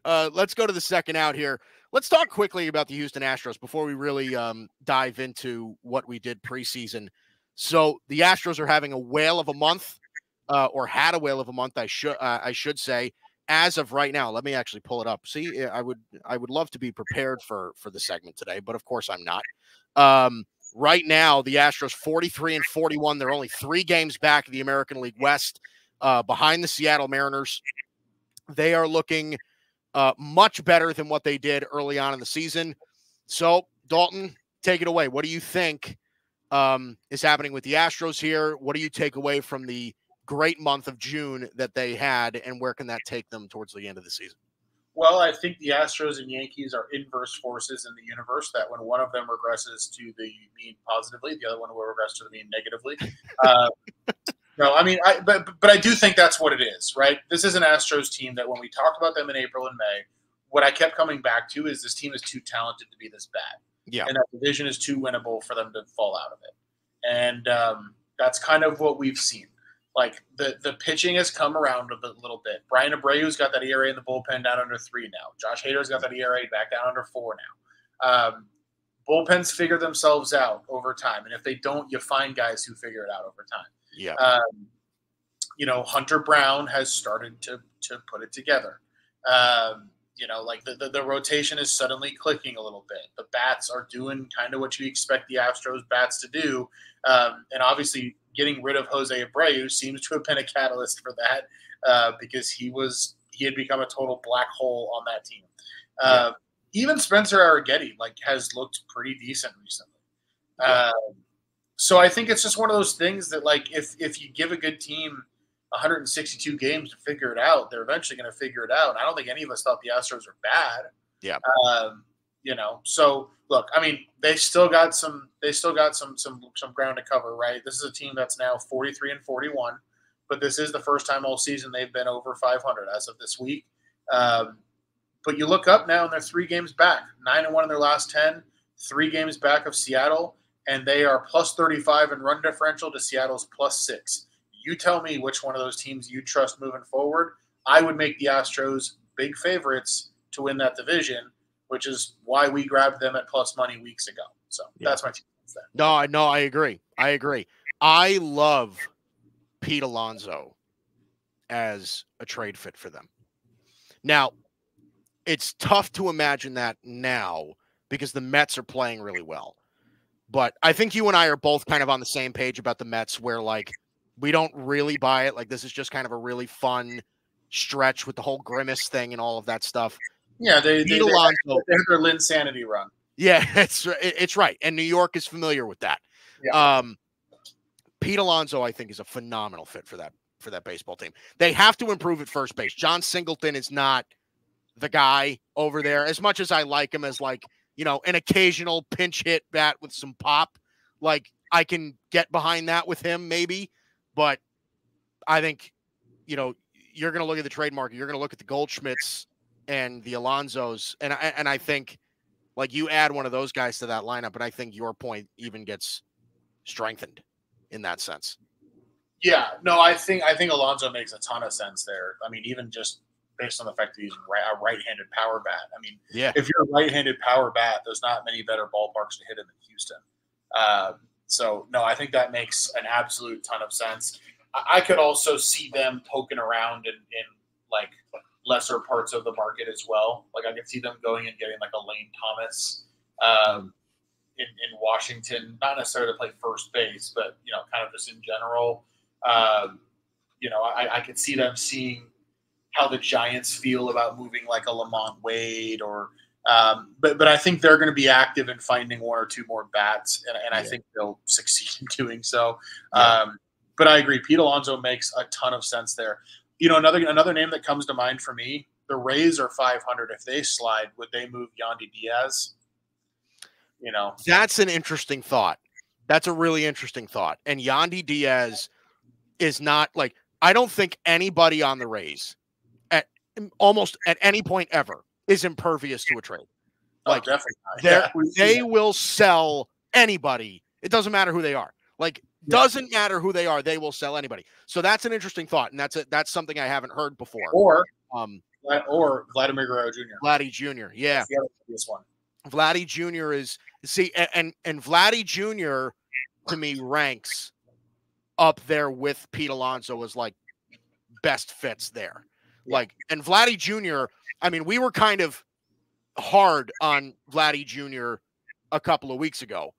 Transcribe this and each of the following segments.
let's go to the second out here. Let's talk quickly about the Houston Astros before we really dive into what we did preseason. So the Astros are having a whale of a month, or had a whale of a month, I should say, as of right now. Let me actually pull it up. See, I would love to be prepared for the segment today, but of course I'm not. Right now, the Astros 43-41. They're only 3 games back of the American League West, behind the Seattle Mariners. They are looking much better than what they did early on in the season. So, Dalton, take it away. What do you think is happening with the Astros here? What do you take away from the great month of June that they had, and where can that take them towards the end of the season? Well, I think the Astros and Yankees are inverse forces in the universe, that when one of them regresses to the mean positively, the other one will regress to the mean negatively. No, I mean, but I do think that's what it is, right? This is an Astros team that when we talked about them in April and May, what I kept coming back to is this team is too talented to be this bad. Yeah. And that division is too winnable for them to fall out of it. And that's kind of what we've seen. Like, the pitching has come around a little bit. Brian Abreu's got that ERA in the bullpen down under 3 now. Josh Hader's got that ERA back down under 4 now. Bullpens figure themselves out over time. And if they don't, you find guys who figure it out over time. Yeah. Hunter Brown has started to put it together. Like the rotation is suddenly clicking a little bit. The bats are doing kind of what you expect the Astros bats to do. And obviously getting rid of Jose Abreu seems to have been a catalyst for that, because he had become a total black hole on that team. Even Spencer Arrighetti has looked pretty decent recently. So I think it's just one of those things that, if you give a good team 162 games to figure it out, they're eventually going to figure it out. And I don't think any of us thought the Astros were bad. Yeah. So look, I mean, they still got some ground to cover, right? This is a team that's now 43-41, but this is the first time all season they've been over 500 as of this week. But you look up now and they're 3 games back, 9-1 in their last 10, 3 games back of Seattle. And they are plus 35 in run differential to Seattle's plus 6. You tell me which one of those teams you trust moving forward. I would make the Astros big favorites to win that division, which is why we grabbed them at plus money weeks ago. So that's my team. No, I agree. I love Pete Alonso as a trade fit for them. Now, it's tough to imagine that now because the Mets are playing really well. But I think you and I are both kind of on the same page about the Mets, where we don't really buy it. This is just kind of a really fun stretch with the whole Grimace thing and all of that stuff. Yeah, they had their Linsanity run. Yeah, it's right. And New York is familiar with that. Yeah. Pete Alonso, I think, is a phenomenal fit for that baseball team. They have to improve at first base. John Singleton is not the guy over there, as much as I like him as an occasional pinch hit bat with some pop. I can get behind that with him maybe, but I think, you're going to look at the trade market. You're going to look at the Goldschmidts and the Alonsos. And I think you add one of those guys to that lineup, and I think your point even gets strengthened in that sense. Yeah, no, I think Alonso makes a ton of sense there. I mean, even just based on the fact that he's a right-handed power bat. I mean, if you're a right-handed power bat, there's not many better ballparks to hit him in Houston. So, no, I think that makes an absolute ton of sense. I could also see them poking around in lesser parts of the market as well. I could see them going and getting a Lane Thomas in Washington, not necessarily to play first base, but, kind of just in general. I could see them seeing how the Giants feel about moving a Lamont Wade but I think they're going to be active in finding 1 or 2 more bats, and I think they'll succeed in doing so. But I agree. Pete Alonso makes a ton of sense there. Another name that comes to mind for me, the Rays are 500. If they slide, would they move Yandy Diaz? That's an interesting thought. That's a really interesting thought. And Yandy Diaz is not I don't think anybody on the Rays almost at any point ever is impervious to a trade. Definitely not. They will sell anybody. It doesn't matter who they are. Doesn't matter who they are. They will sell anybody. So that's an interesting thought, and that's something I haven't heard before. Or or Vladimir Guerrero Jr. Vladdy Jr. Yeah. That's the other obvious one. Vladdy Jr. is, see, and Vladdy Jr. to me ranks up there with Pete Alonso as like best fits there. Yeah. Like, and Vladdy Jr., I mean, we were kind of hard on Vladdy Jr. a couple of weeks ago,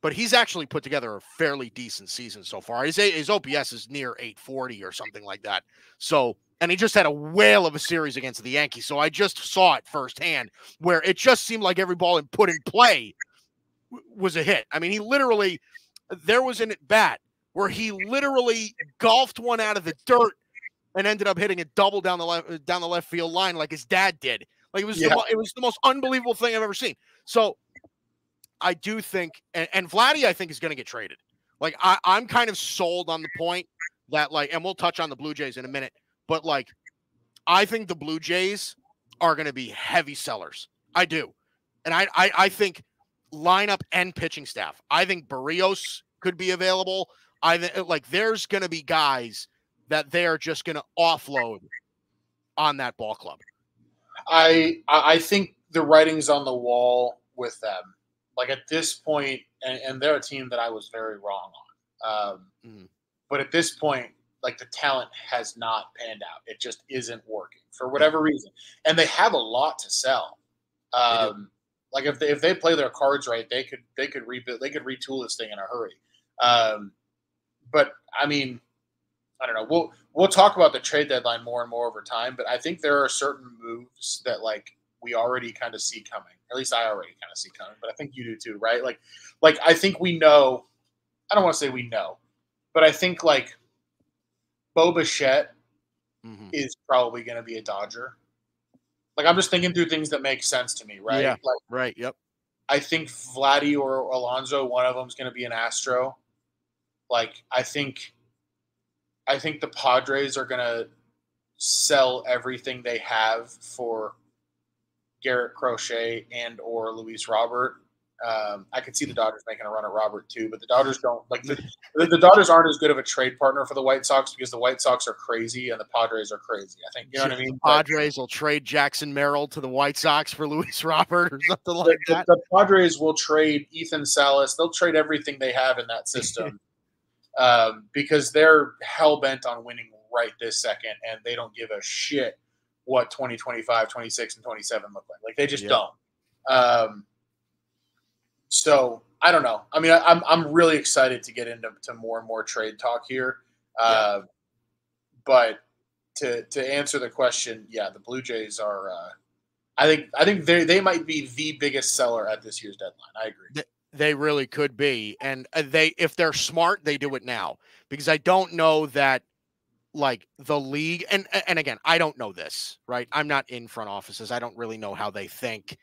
but he's actually put together a fairly decent season so far. His OPS is near 840 or something like that. So, and he just had a whale of a series against the Yankees. So I just saw it firsthand where it just seemed like every ball put in play was a hit. I mean, he literally, there was an at bat where he literally golfed one out of the dirt and ended up hitting a double down the left field line like his dad did. Like it was the most unbelievable thing I've ever seen. So I do think, and Vladdy, I think, is going to get traded. Like I'm kind of sold on the point that, like, and we'll touch on the Blue Jays in a minute, but like I think the Blue Jays are going to be heavy sellers. I do, and I think lineup and pitching staff. I think Barrios could be available. I think like there's going to be guys that they are just going to offload on that ball club. I think the writing's on the wall with them. Like at this point, and they're a team that I was very wrong on. But at this point, like the talent has not panned out. It just isn't working for whatever reason. And they have a lot to sell. Like if they play their cards right, they could rebuild, they could retool this thing in a hurry. But I mean, I don't know. We'll talk about the trade deadline more and more over time, but I think there are certain moves that like we already kind of see coming. At least I already kind of see coming, but I think you do too, right? Like I think we know. I don't want to say we know, but I think like Bo Bichette is probably going to be a Dodger. Like I'm just thinking through things that make sense to me, right? Yeah. Like, right. Yep. I think Vladdy or Alonso, one of them is going to be an Astro. Like I think the Padres are going to sell everything they have for Garrett Crochet and or Luis Robert. I could see the Dodgers making a run at Robert too, but the Dodgers don't like the Dodgers aren't as good of a trade partner for the White Sox because the White Sox are crazy and the Padres are crazy. I think you know what I mean. The Padres will trade Jackson Merrill to the White Sox for Luis Robert or something like that. The Padres will trade Ethan Salas. They'll trade everything they have in that system because they're hell bent on winning right this second, and they don't give a shit what 2025, 26, and 27 look like. Like they just don't. So I don't know. I mean, I'm really excited to get into more and more trade talk here. But to answer the question, yeah, the Blue Jays are. I think they might be the biggest seller at this year's deadline. I agree. They really could be, and if they're smart, they do it now because I don't know that. Like the league, and again, I don't know this, right? I'm not in front offices. I don't really know how they think.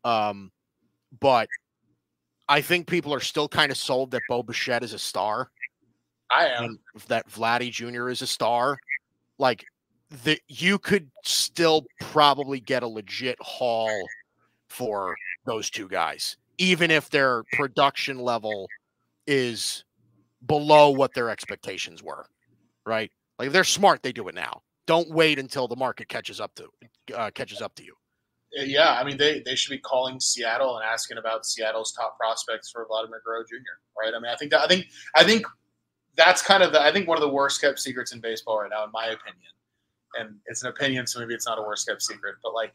But I think people are still kind of sold that Bo Bichette is a star. I am. And that Vladdy Jr. is a star. Like you could still probably get a legit haul for those two guys, even if their production level is below what their expectations were, right? Like if they're smart, they do it now. Don't wait until the market catches up to you. Yeah, I mean they should be calling Seattle and asking about Seattle's top prospects for Vladimir Guerrero Jr. Right? I mean, I think that's kind of one of the worst kept secrets in baseball right now, in my opinion. And it's an opinion, so maybe it's not a worst kept secret. But like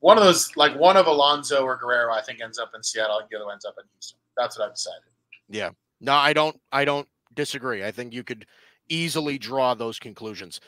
one of those, like one of Alonso or Guerrero, I think ends up in Seattle, and the other ends up in Houston. That's what I've decided. Yeah, no, I don't disagree. I think you could easily draw those conclusions.